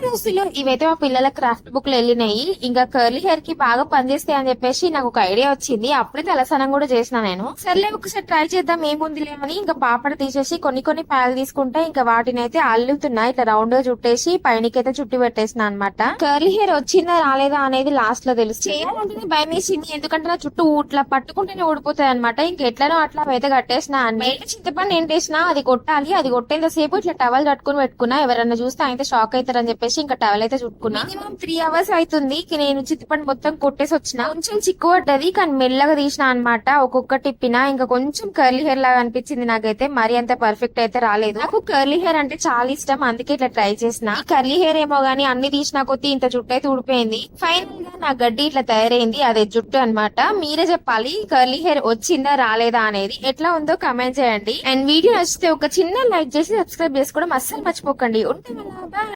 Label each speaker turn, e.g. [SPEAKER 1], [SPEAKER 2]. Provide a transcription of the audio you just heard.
[SPEAKER 1] రోజుల్లో ఇవైతే మా పిల్లల క్రాఫ్ట్ బుక్ లు వెళ్ళినాయి. ఇంకా కర్లీ హెయిర్ కి బాగా పనిచేస్తాయి అని చెప్పేసి నాకు ఒక ఐడియా వచ్చింది. అప్పుడే తలసనం కూడా చేసిన నేను. సర్లే ఒకసారి ట్రై చేద్దాం ఏముందిలే అని ఇంకా పాపడ తీసేసి కొన్ని కొన్ని ప్యాలు తీసుకుంటే ఇంకా వాటిని అయితే అల్లుతున్నా ఇట్లా రౌండ్ గా చుట్టేసి పైనకైతే చుట్టి పెట్టేసిన అనమాట. కర్లీ హెయిర్ వచ్చిందా రాలేదా అనేది లాస్ట్ లో తెలుసు. చేయాలంటేనే భయం వేసింది, ఎందుకంటే నా చుట్టూ ఇట్లా పట్టుకుంటేనే ఊడిపోతాయి అనమాట. ఇంకెట్లనో అట్లా అయితే కట్టేసిన. చింతపండు ఏంటేసిన అది కొట్టాలి, అది కొట్టేంత సేపు ఇట్లా టవల్ కట్టుకుని పెట్టుకున్నా. ఎవరన్నా చూస్తే అయితే షాక్ అవుతారని చెప్పేసి ఇంకా టవల్ అయితే చుట్టుకున్నా. మినిమం 3 hours అవుతుంది. నేను చింతపండు మొత్తం కొట్టేసి వచ్చిన. కొంచెం చిక్కు పడ్డది కానీ మెల్లగా తీసిన అనమాట. ఒక్కొక్క టిప్పిన ఇంకా కొంచెం కర్లీ హెయిర్ లాగా అనిపించింది నాకైతే. మరి అంత పర్ఫెక్ట్ అయితే రాలేదు. నాకు కర్లీ హెయిర్ అంటే చాలా ఇష్టం, అందుకే ఇట్లా ట్రై చేసిన. కర్లీ హెయిర్ ఏమో గానీ అన్ని తీసిన కొద్దీ ఇంత జుట్టు అయితే ఊడిపోయింది. ఫైనల్ గా నా గడ్డి ఇట్లా తయారైంది, అదే జుట్టు అనమాట. మీరే చెప్పాలి కర్లీ హెయిర్ వచ్చిందా రాలేదా అనేది. ఎట్లా ఉందో కమెంట్ చేయండి. అండ్ వీడియో నచ్చితే ఒక చిన్న లైక్ చేసి సబ్స్క్రైబ్ చేసుకోవడం అస్సలు మర్చిపోకండి. ఉంటాం.